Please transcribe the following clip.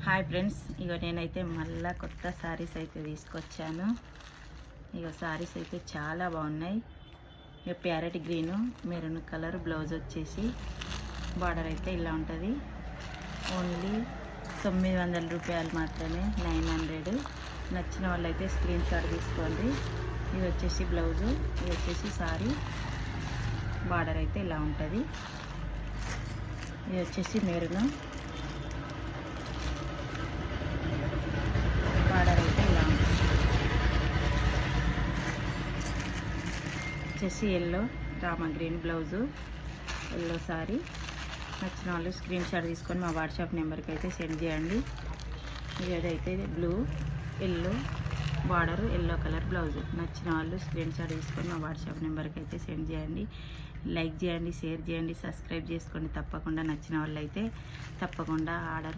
Hi friends, ఇక నేనైతే మళ్ళీ కొత్త శారీస్ అయితే తీసుకొచ్చాను. ఇక శారీస్ అయితే చాలా బాగున్నాయి. ఇక parrot green maroon colour blouse వచ్చేసి బార్డర్ అయితే ఇలా ఉంటుంది. ఓన్లీ 900 రూపాయలు మాత్రమే, 900. నచ్చిన వాళ్ళైతే స్క్రీన్ షాట్ తీసుకోండి. ఇది వచ్చేసి బ్లౌజు, ఇది వచ్చేసి శారీ. బార్డర్ అయితే ఇలా ఉంటుంది. ఇది వచ్చేసి మెరూన్, బార్డర్ అయితే ఇలా ఉంటుంది. వచ్చేసి yellow Rama green blouse, yellow sari. నచ్చిన వాళ్ళు స్క్రీన్ షాట్ తీసుకొని మా వాట్సాప్ నెంబర్కి అయితే సెండ్ చేయండి. ఇదైతే blue yellow border, yellow colour blouse. నచ్చిన వాళ్ళు స్క్రీన్ షాట్ తీసుకొని మా వాట్సాప్ నెంబర్కి అయితే సెండ్ చేయండి. లైక్ చేయండి, షేర్ చేయండి, సబ్స్క్రైబ్ చేసుకోండి తప్పకుండా. నచ్చిన వాళ్ళు అయితే తప్పకుండా ఆర్డర్